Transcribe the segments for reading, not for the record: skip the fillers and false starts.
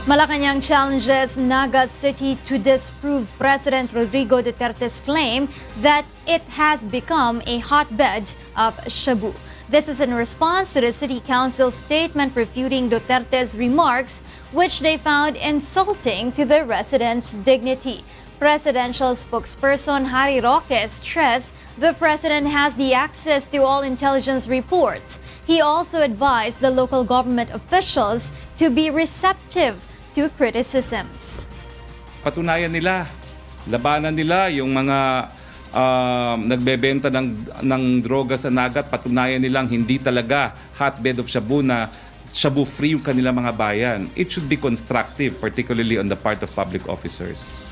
Malacañang challenges Naga City to disprove President Rodrigo Dutertes' claim that it has become a hotbed of shabu. This is in response to the City Council's statement refuting Duterte's remarks, which they found insulting to the residents' dignity. Presidential spokesperson Harry Roque stressed the president has the access to all intelligence reports. He also advised the local government officials to be receptive to criticisms. Patunayan nila, labanan nila yung mga nagbebenta ng droga sa Naga, patunayan nilang hindi talaga hotbed of shabu na shabu-free yung kanilang mga bayan. It should be constructive, particularly on the part of public officers.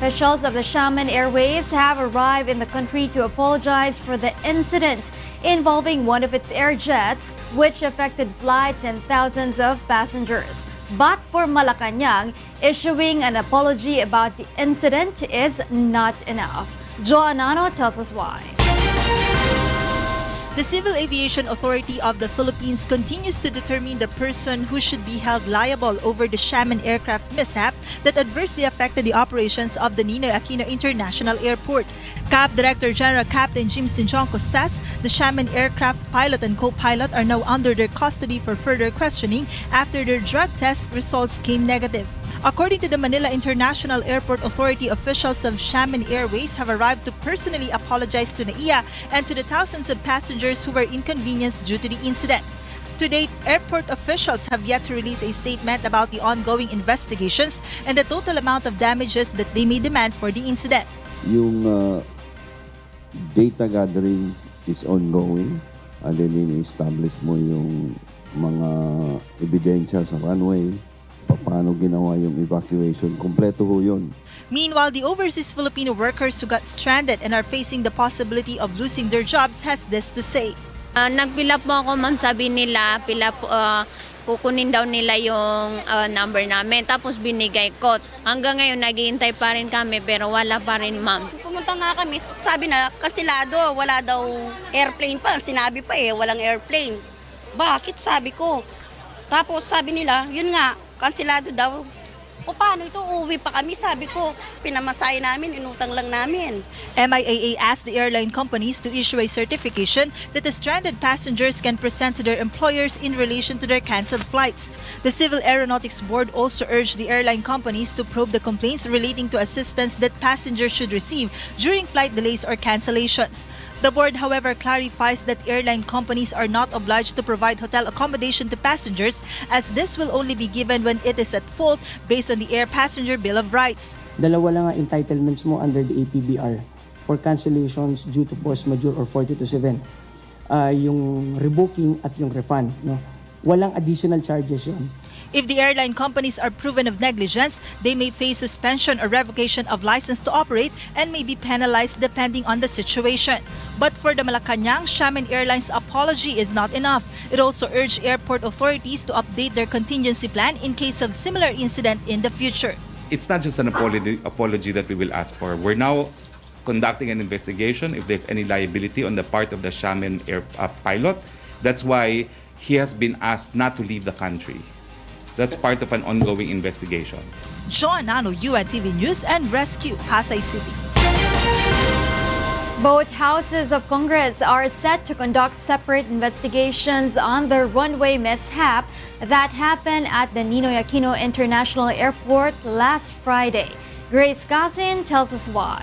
Officials of the Xiamen Airways have arrived in the country to apologize for the incident involving one of its air jets, which affected flights and thousands of passengers. But for Malacañang, issuing an apology about the incident is not enough. Joanano tells us why. The Civil Aviation Authority of the Philippines continues to determine the person who should be held liable over the Xiamen aircraft mishap that adversely affected the operations of the Ninoy Aquino International Airport. CAAP Director General Captain Jim Sinjonko says the Xiamen aircraft pilot and co-pilot are now under their custody for further questioning after their drug test results came negative. According to the Manila International Airport Authority, officials of Xiamen Airways have arrived to personally apologize to NAIA and to the thousands of passengers who were inconvenienced due to the incident. To date, airport officials have yet to release a statement about the ongoing investigations and the total amount of damages that they may demand for the incident. Yung data gathering is ongoing. And then in-establish mo yung mga ebidensya sa runway, paano ginawa yung evacuation. Kompleto ho yun. Meanwhile, the overseas Filipino workers who got stranded and are facing the possibility of losing their jobs has this to say. Nagpila po ako, ma'am, sabi nila, kukunin daw nila yung number namin. Tapos binigay ko. Hanggang ngayon, naghihintay pa rin kami, pero wala pa rin, ma'am. Pumunta nga kami, sabi na, kasilado, wala daw airplane pa. Sinabi pa walang airplane. Bakit? Sabi ko. Tapos sabi nila, yun nga, kansilado daw. O paano ito? Uuwi pa kami. Sabi ko, pinamasay namin, inutang lang namin. MIAA asked the airline companies to issue a certification that the stranded passengers can present to their employers in relation to their canceled flights. The Civil Aeronautics Board also urged the airline companies to probe the complaints relating to assistance that passengers should receive during flight delays or cancellations. The board, however, clarifies that airline companies are not obliged to provide hotel accommodation to passengers, as this will only be given when it is at fault based on the Air Passenger Bill of Rights. Dalawa lang ang entitlements mo under the APBR for cancellations due to force majeure or 40-7. Yung rebooking at yung refund. No? Walang additional charges yun. If the airline companies are proven of negligence, they may face suspension or revocation of license to operate and may be penalized depending on the situation. But for the Malacañang, Xiamen Airlines' apology is not enough. It also urged airport authorities to update their contingency plan in case of similar incident in the future. It's not just an apology that we will ask for. We're now conducting an investigation if there's any liability on the part of the Xiamen pilot. That's why he has been asked not to leave the country. That's part of an ongoing investigation. Joanano, UNTV News and Rescue, Pasay City. Both houses of Congress are set to conduct separate investigations on the runway mishap that happened at the Ninoy Aquino International Airport last Friday. Grace Casin tells us why.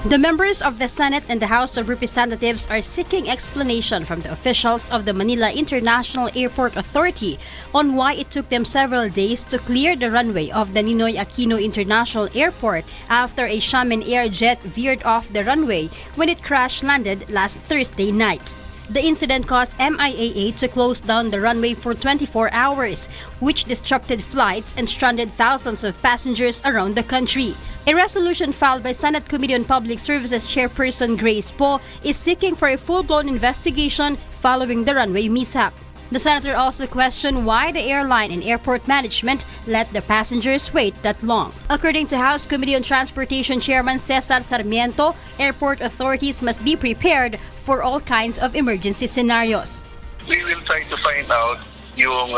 The members of the Senate and the House of Representatives are seeking explanation from the officials of the Manila International Airport Authority on why it took them several days to clear the runway of the Ninoy Aquino International Airport after a Xiamen Air jet veered off the runway when it crash-landed last Thursday night. The incident caused MIAA to close down the runway for 24 hours, which disrupted flights and stranded thousands of passengers around the country. A resolution filed by Senate Committee on Public Services Chairperson Grace Poe is seeking for a full-blown investigation following the runway mishap. The senator also questioned why the airline and airport management let the passengers wait that long. According to House Committee on Transportation Chairman Cesar Sarmiento, airport authorities must be prepared for all kinds of emergency scenarios. We will try to find out yung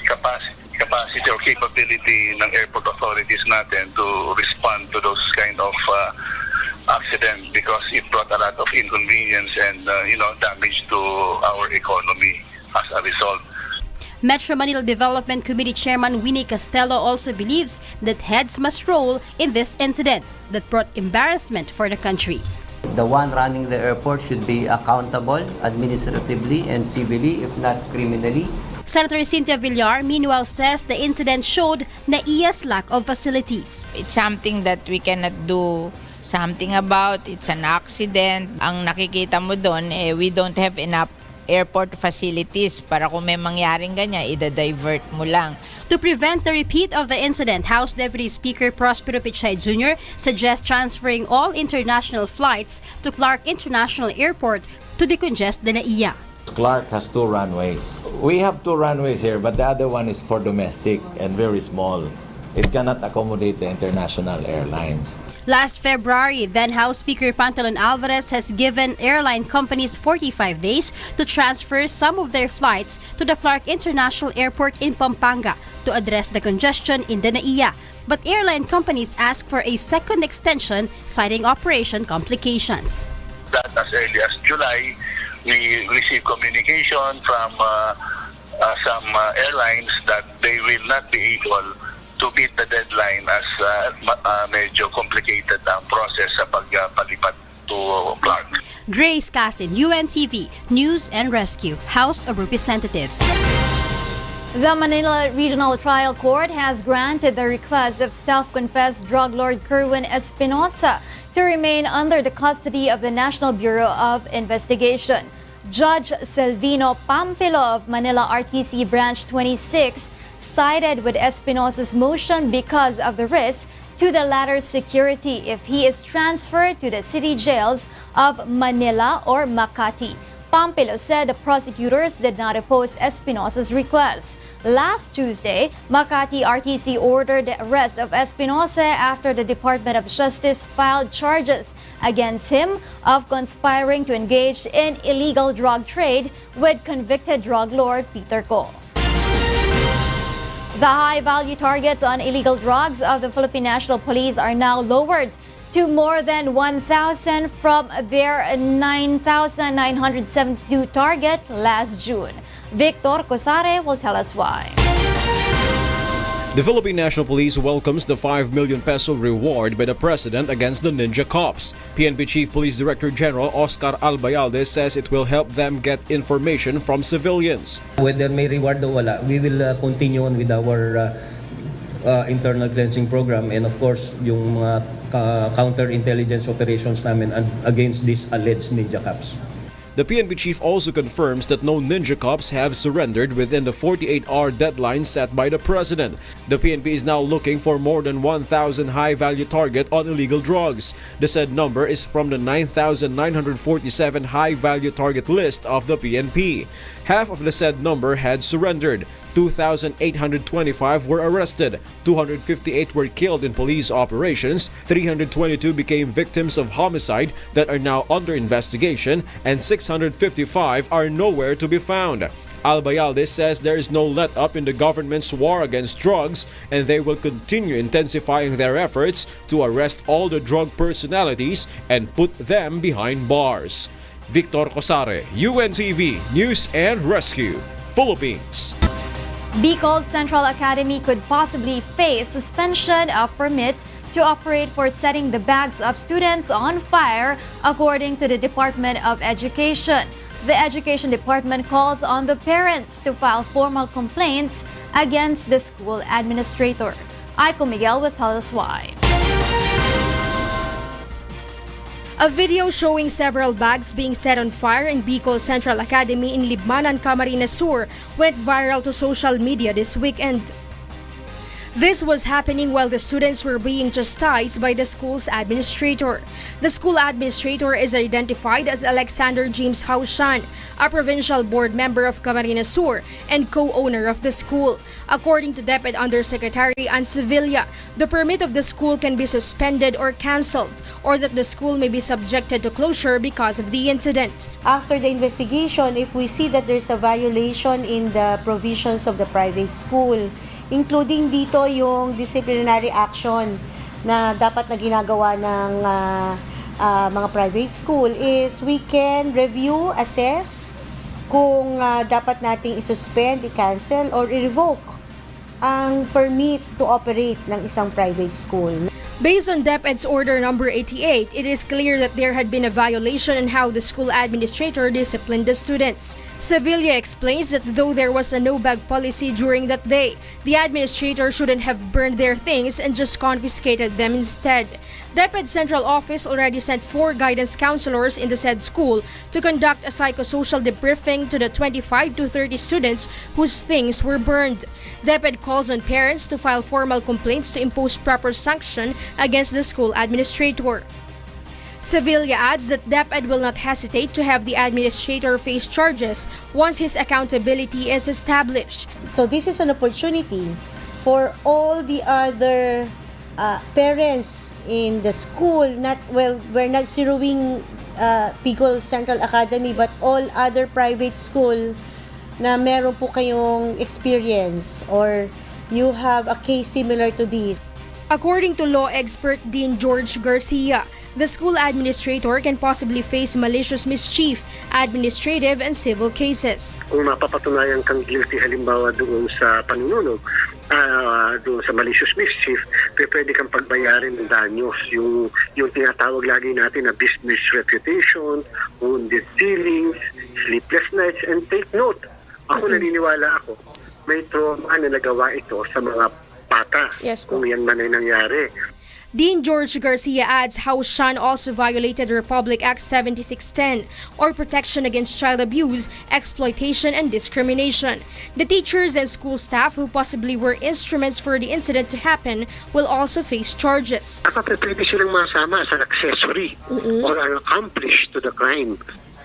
capacity capacity or capability ng airport authorities natin to respond to those kind of accident because it brought a lot of inconvenience and damage to our economy as a result. Metro Manila Development Committee Chairman Winnie Castelo also believes that heads must roll in this incident that brought embarrassment for the country. The one running the airport should be accountable administratively and civilly, if not criminally. Senator Cynthia Villar, meanwhile, says the incident showed NAIA's lack of facilities. It's something that we cannot do something about. It's an accident. Ang nakikita mo doon, we don't have enough airport facilities para kung may mangyaring ganyan, ida-divert mo lang. To prevent the repeat of the incident, House Deputy Speaker Prospero Pichay Jr. suggests transferring all international flights to Clark International Airport to decongest the NAIA. Clark has 2 runways. We have 2 runways here, but the other one is for domestic and very small. It cannot accommodate the international airlines. Last February, then House Speaker Pantalon Alvarez has given airline companies 45 days to transfer some of their flights to the Clark International Airport in Pampanga to address the congestion in the NAIA. But airline companies ask for a second extension, citing operation complications. That as early as July, we received communication from some airlines that they will not be able to meet the deadline as medyo complicated ang process sa pagpalipat to Clark. Grace Cassin, UNTV, News and Rescue, House of Representatives. The Manila Regional Trial Court has granted the request of self-confessed drug lord Kerwin Espinosa to remain under the custody of the National Bureau of Investigation. Judge Silvino Pampilo of Manila RTC Branch 26 sided with Espinosa's motion because of the risk to the latter's security if he is transferred to the city jails of Manila or Makati. Pampilo said the prosecutors did not oppose Espinosa's request. Last Tuesday, Makati RTC ordered the arrest of Espinosa after the Department of Justice filed charges against him of conspiring to engage in illegal drug trade with convicted drug lord Peter Ko. The high-value targets on illegal drugs of the Philippine National Police are now lowered to more than 1,000 from their 9,972 target last June. Victor Cosare will tell us why. The Philippine National Police welcomes the 5 million peso reward by the President against the Ninja Cops. PNP Chief Police Director General Oscar Albayalde says it will help them get information from civilians. Whether may reward o wala, we will continue on with our internal cleansing program and of course yung mga counter-intelligence operations namin against these alleged Ninja Cops. The PNP chief also confirms that no Ninja Cops have surrendered within the 48-hour deadline set by the President. The PNP is now looking for more than 1,000 high-value target on illegal drugs. The said number is from the 9,947 high-value target list of the PNP. Half of the said number had surrendered. 2,825 were arrested, 258 were killed in police operations, 322 became victims of homicide that are now under investigation, and 655 are nowhere to be found. Albayalde says there is no let-up in the government's war against drugs and they will continue intensifying their efforts to arrest all the drug personalities and put them behind bars. Victor Cosare, UNTV, News and Rescue, Philippines. Bicol Central Academy could possibly face suspension of permit to operate for setting the bags of students on fire, according to the Department of Education. The Education Department calls on the parents to file formal complaints against the school administrator. Aiko Miguel will tell us why. A video showing several bags being set on fire in Bicol Central Academy in Libmanan, Camarines Sur went viral to social media this weekend. This was happening while the students were being chastised by the school's administrator. The school administrator is identified as Alexander James Haushan, a provincial board member of Camarines Sur and co-owner of the school. According to DepEd Undersecretary Ann Sevilla, the permit of the school can be suspended or cancelled, or that the school may be subjected to closure because of the incident. After the investigation, if we see that there's a violation in the provisions of the private school, including dito yung disciplinary action na dapat na ginagawa ng mga private school is we can review, assess kung dapat nating isuspend, i-cancel, or i-revoke ang permit to operate ng isang private school. Based on DepEd's Order Number 88, it is clear that there had been a violation in how the school administrator disciplined the students. Sevilla explains that though there was a no-bag policy during that day, the administrator shouldn't have burned their things and just confiscated them instead. DepEd Central Office already sent 4 guidance counselors in the said school to conduct a psychosocial debriefing to the 25 to 30 students whose things were burned. DepEd calls on parents to file formal complaints to impose proper sanction against the school administrator. Sevilla adds that DepEd will not hesitate to have the administrator face charges once his accountability is established. So this is an opportunity for all the other parents in the school, we're not zeroing Picol Central Academy, but all other private school na meron po kayong experience or you have a case similar to this. According to law expert Dean George Garcia, the school administrator can possibly face malicious mischief, administrative and civil cases. Kung mapapatunayan kang guilty halimbawa doon sa panununog, doon sa malicious mischief, pwede kang pagbayarin ng danyos. Yung tinatawag lagi natin na business reputation, wounded feelings, sleepless nights, and take note. Ako naniniwala ako, may trauma na nagawa ito sa mga bata kung yan man ay nangyari. Dean George Garcia adds how Sean also violated Republic Act 7610 or Protection Against Child Abuse, Exploitation and Discrimination. The teachers and school staff who possibly were instruments for the incident to happen will also face charges. Pwede silang masama sa accessory or an accomplice to the crime.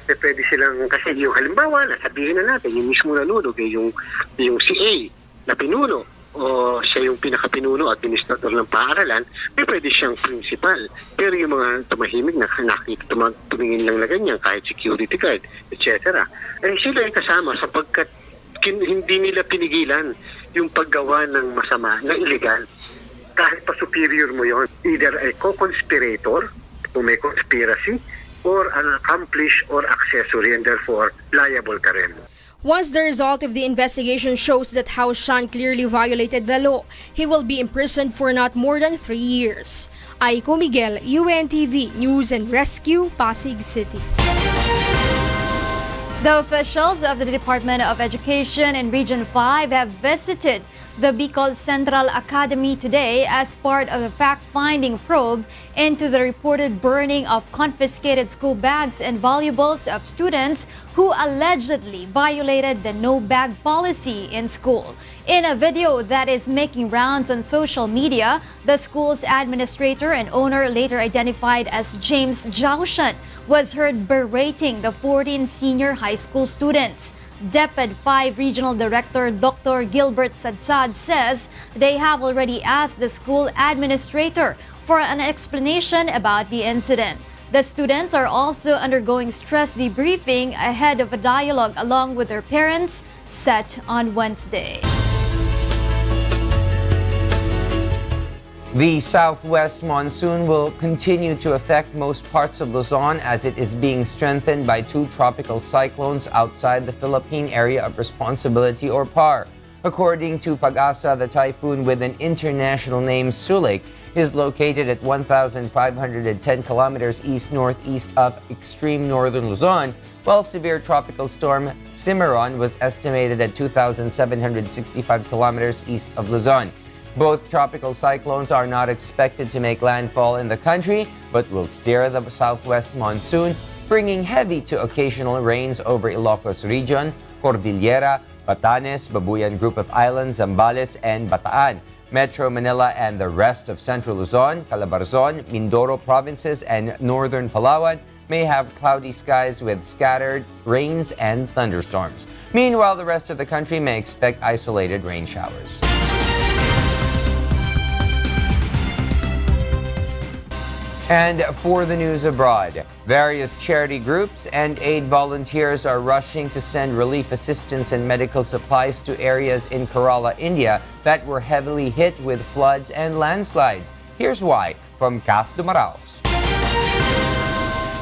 Pwede silang, kasi yung halimbawa, sabihin na natin, yung mismo nanunog, yung CA na pinuno, o siya yung pinakapinuno at administrator ng paaralan, may pwede siyang principal. Pero yung mga tumahimik na nakita, tumingin lang na ganyan, kahit security guard, etc. Eh sila ay kasama sapagkat hindi nila pinigilan yung paggawa ng masama, na illegal. Kahit pa superior mo yon, either a co-conspirator, kung may conspiracy, or an accomplice or accessory, and therefore liable ka rin. Once the result of the investigation shows that how Sean clearly violated the law, he will be imprisoned for not more than 3 years. Aiko Miguel, UNTV News and Rescue, Pasig City. The officials of the Department of Education in Region 5 have visited the Bicol Central Academy today as part of a fact-finding probe into the reported burning of confiscated school bags and valuables of students who allegedly violated the no-bag policy in school. In a video that is making rounds on social media, the school's administrator and owner, later identified as James Jaushan, was heard berating the 14 senior high school students. DepEd 5 Regional Director Dr. Gilbert Sadsad says they have already asked the school administrator for an explanation about the incident. The students are also undergoing stress debriefing ahead of a dialogue along with their parents set on Wednesday. The southwest monsoon will continue to affect most parts of Luzon as it is being strengthened by 2 tropical cyclones outside the Philippine Area of Responsibility or PAR. According to Pag-asa, the typhoon with an international name Sulik is located at 1,510 kilometers east-northeast of extreme northern Luzon, while severe tropical storm Cimarron was estimated at 2,765 kilometers east of Luzon. Both tropical cyclones are not expected to make landfall in the country, but will steer the southwest monsoon, bringing heavy to occasional rains over Ilocos Region, Cordillera, Batanes, Babuyan Group of Islands, Zambales, and Bataan. Metro Manila and the rest of Central Luzon, Calabarzon, Mindoro provinces, and northern Palawan may have cloudy skies with scattered rains and thunderstorms. Meanwhile, the rest of the country may expect isolated rain showers. And for the news abroad, various charity groups and aid volunteers are rushing to send relief assistance and medical supplies to areas in Kerala, India that were heavily hit with floods and landslides. Here's why from CAAP Dumaraos.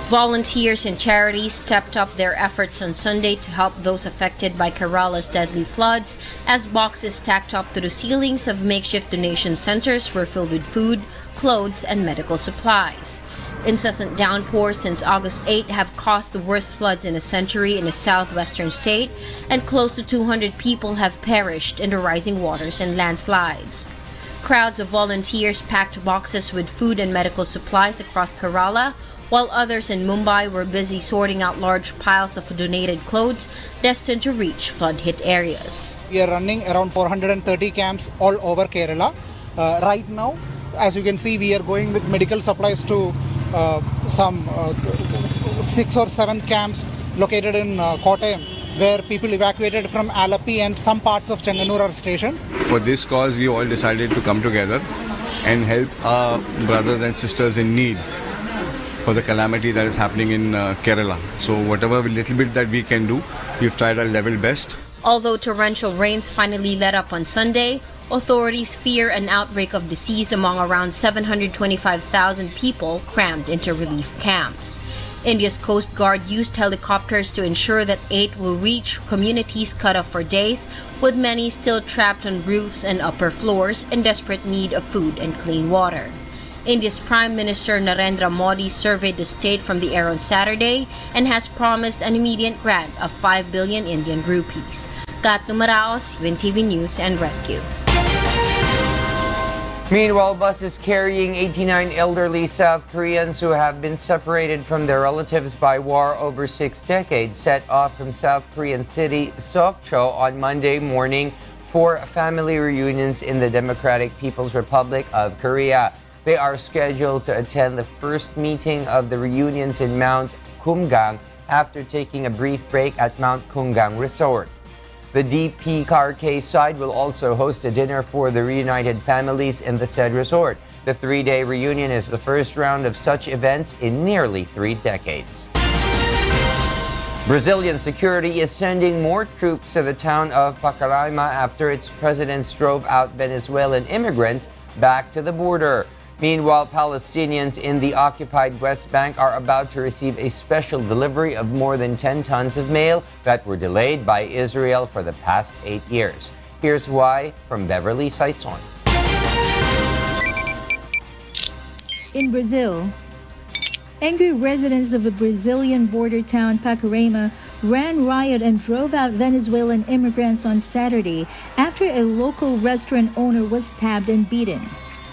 Volunteers and charities stepped up their efforts on Sunday to help those affected by Kerala's deadly floods as boxes stacked up to the ceilings of makeshift donation centers were filled with food, clothes, and medical supplies. Incessant downpours since August 8 have caused the worst floods in a century in a southwestern state, and close to 200 people have perished in the rising waters and landslides. Crowds of volunteers packed boxes with food and medical supplies across Kerala, while others in Mumbai were busy sorting out large piles of donated clothes destined to reach flood-hit areas. We are running around 430 camps all over Kerala. Right now, as you can see, we are going with medical supplies to some 6 or 7 camps located in Kottayam, where people evacuated from Alapi and some parts of Chenganur are stationed. For this cause, we all decided to come together and help our brothers and sisters in need for the calamity that is happening in Kerala. So whatever little bit that we can do, we've tried our level best. Although torrential rains finally let up on Sunday, authorities fear an outbreak of disease among around 725,000 people crammed into relief camps. India's Coast Guard used helicopters to ensure that aid will reach communities cut off for days, with many still trapped on roofs and upper floors in desperate need of food and clean water. India's Prime Minister Narendra Modi surveyed the state from the air on Saturday and has promised an immediate grant of 5 billion Indian rupees. Kat Numaraos, UNTV News and Rescue. Meanwhile, buses carrying 89 elderly South Koreans who have been separated from their relatives by war over 6 decades set off from South Korean city Sokcho on Monday morning for family reunions in the Democratic People's Republic of Korea. They are scheduled to attend the first meeting of the reunions in Mount Kumgang after taking a brief break at Mount Kumgang Resort. The DPKK side will also host a dinner for the reunited families in the said resort. The 3-day reunion is the first round of such events in nearly 3 decades. Brazilian security is sending more troops to the town of Pacaraima after its president drove out Venezuelan immigrants back to the border. Meanwhile, Palestinians in the occupied West Bank are about to receive a special delivery of more than 10 tons of mail that were delayed by Israel for the past 8 years. Here's why from Beverly Saison. In Brazil, angry residents of a Brazilian border town, Pacaraima, ran riot and drove out Venezuelan immigrants on Saturday after a local restaurant owner was stabbed and beaten.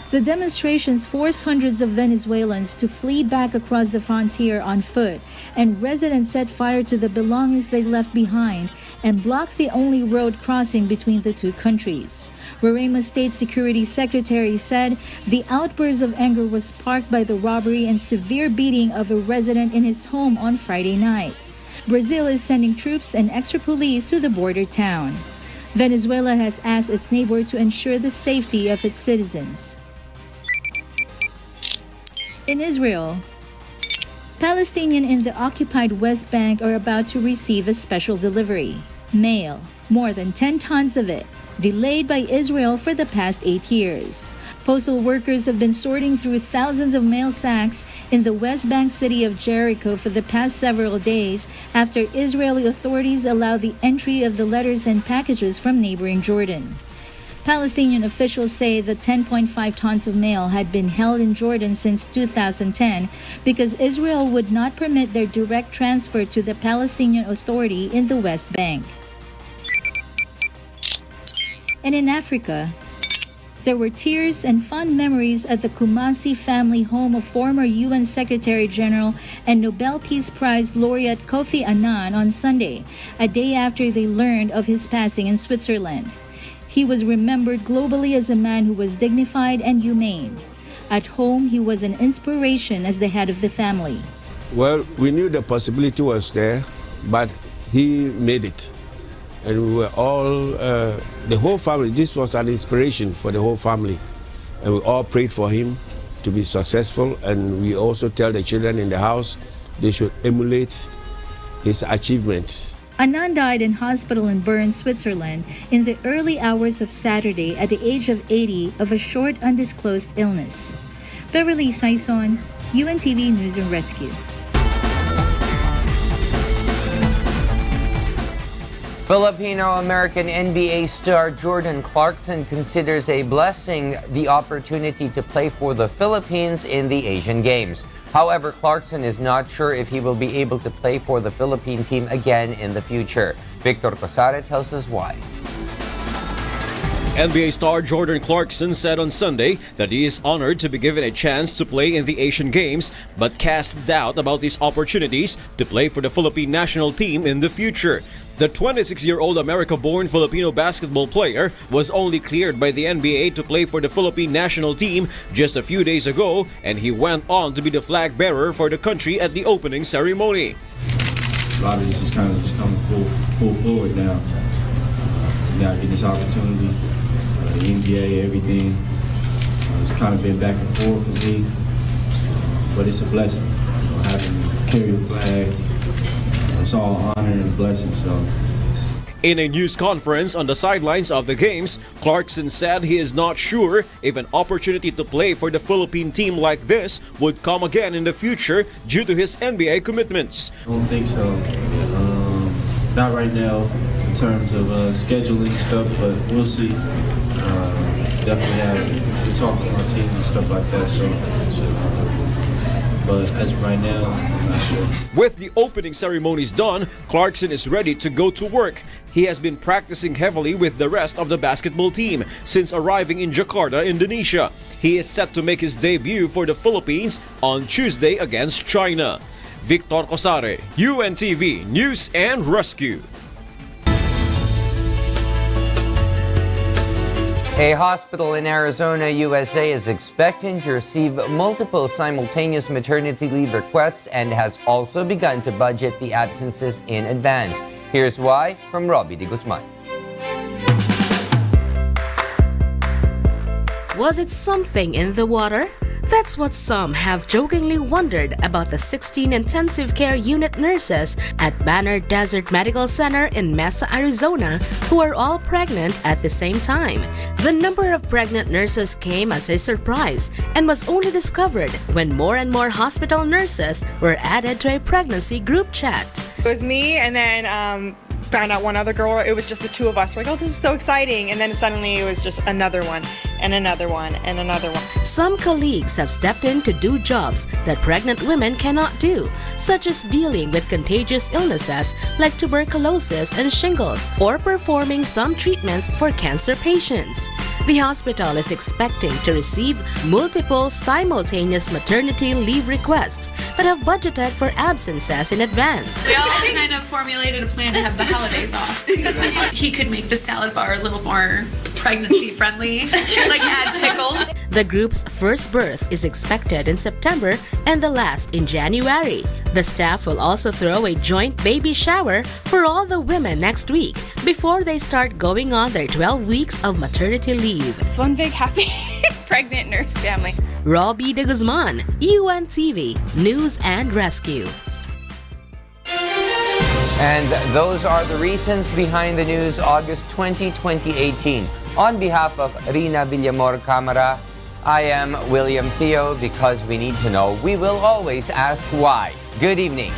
The demonstrations forced hundreds of Venezuelans to flee back across the frontier on foot, and residents set fire to the belongings they left behind and blocked the only road crossing between the two countries. Roraima State Security Secretary said the outburst of anger was sparked by the robbery and severe beating of a resident in his home on Friday night. Brazil is sending troops and extra police to the border town. Venezuela has asked its neighbor to ensure the safety of its citizens. In Israel, Palestinians in the occupied West Bank are about to receive a special delivery. Mail, more than 10 tons of it, delayed by Israel for the past 8 years. Postal workers have been sorting through thousands of mail sacks in the West Bank city of Jericho for the past several days after Israeli authorities allowed the entry of the letters and packages from neighboring Jordan. Palestinian officials say the 10.5 tons of mail had been held in Jordan since 2010 because Israel would not permit their direct transfer to the Palestinian Authority in the West Bank. And in Africa, there were tears and fond memories at the Kumasi family home of former UN Secretary General and Nobel Peace Prize laureate Kofi Annan on Sunday, a day after they learned of his passing in Switzerland. He was remembered globally as a man who was dignified and humane. At home, he was an inspiration as the head of the family. Well, we knew the possibility was there, but he made it. And we were all, the whole family, this was an inspiration for the whole family. And we all prayed for him to be successful, and we also tell the children in the house they should emulate his achievements. Anand died in hospital in Bern, Switzerland, in the early hours of Saturday at the age of 80 of a short undisclosed illness. Beverly Saison, UNTV News and Rescue. Filipino-American NBA star Jordan Clarkson considers a blessing the opportunity to play for the Philippines in the Asian Games. However, Clarkson is not sure if he will be able to play for the Philippine team again in the future. Victor Cosare tells us why. NBA star Jordan Clarkson said on Sunday that he is honored to be given a chance to play in the Asian Games, but casts doubt about his opportunities to play for the Philippine national team in the future. The 26-year-old America-born Filipino basketball player was only cleared by the NBA to play for the Philippine national team just a few days ago, and he went on to be the flag bearer for the country at the opening ceremony. A lot of this is kind of just coming full forward now. Now getting this opportunity, the NBA, everything. It's kind of been back and forth for me, but it's a blessing. Having to carry the flag, it's all honor and a blessing. So. In a news conference on the sidelines of the games, Clarkson said he is not sure if an opportunity to play for the Philippine team like this would come again in the future due to his NBA commitments. I don't think so. Not right now in terms of scheduling stuff, but we'll see. Definitely have to talk to my team and stuff like that. So, but as of right now, I'm not sure. With the opening ceremonies done, Clarkson is ready to go to work. He has been practicing heavily with the rest of the basketball team since arriving in Jakarta, Indonesia. He is set to make his debut for the Philippines on Tuesday against China. Victor Cosare, UNTV News and Rescue. A hospital in Arizona, USA is expecting to receive multiple simultaneous maternity leave requests and has also begun to budget the absences in advance. Here's why from Robbie De Guzman. Was it something in the water? That's what some have jokingly wondered about the 16 intensive care unit nurses at Banner Desert Medical Center in Mesa, Arizona, who are all pregnant at the same time. The number of pregnant nurses came as a surprise and was only discovered when more and more hospital nurses were added to a pregnancy group chat. It was me and then found out one other girl. It was just the two of us. We're like, oh, this is so exciting. And then suddenly it was just another one and another one and another one. Some colleagues have stepped in to do jobs that pregnant women cannot do, such as dealing with contagious illnesses like tuberculosis and shingles, or performing some treatments for cancer patients. The hospital is expecting to receive multiple simultaneous maternity leave requests, but have budgeted for absences in advance. We all kind of formulated a plan to have the holidays off. He could make the salad bar a little more pregnancy friendly, like add pickles. The group's first birth is expected in September and the last in January. The staff will also throw a joint baby shower for all the women next week before they start going on their 12 weeks of maternity leave. It's one big happy pregnant nurse family. Robbie De Guzman, UNTV News and Rescue. And those are the reasons behind the news August 20, 2018. On behalf of Rheena Villamor-Camara, I am William Thio. Because we need to know, we will always ask why. Good evening.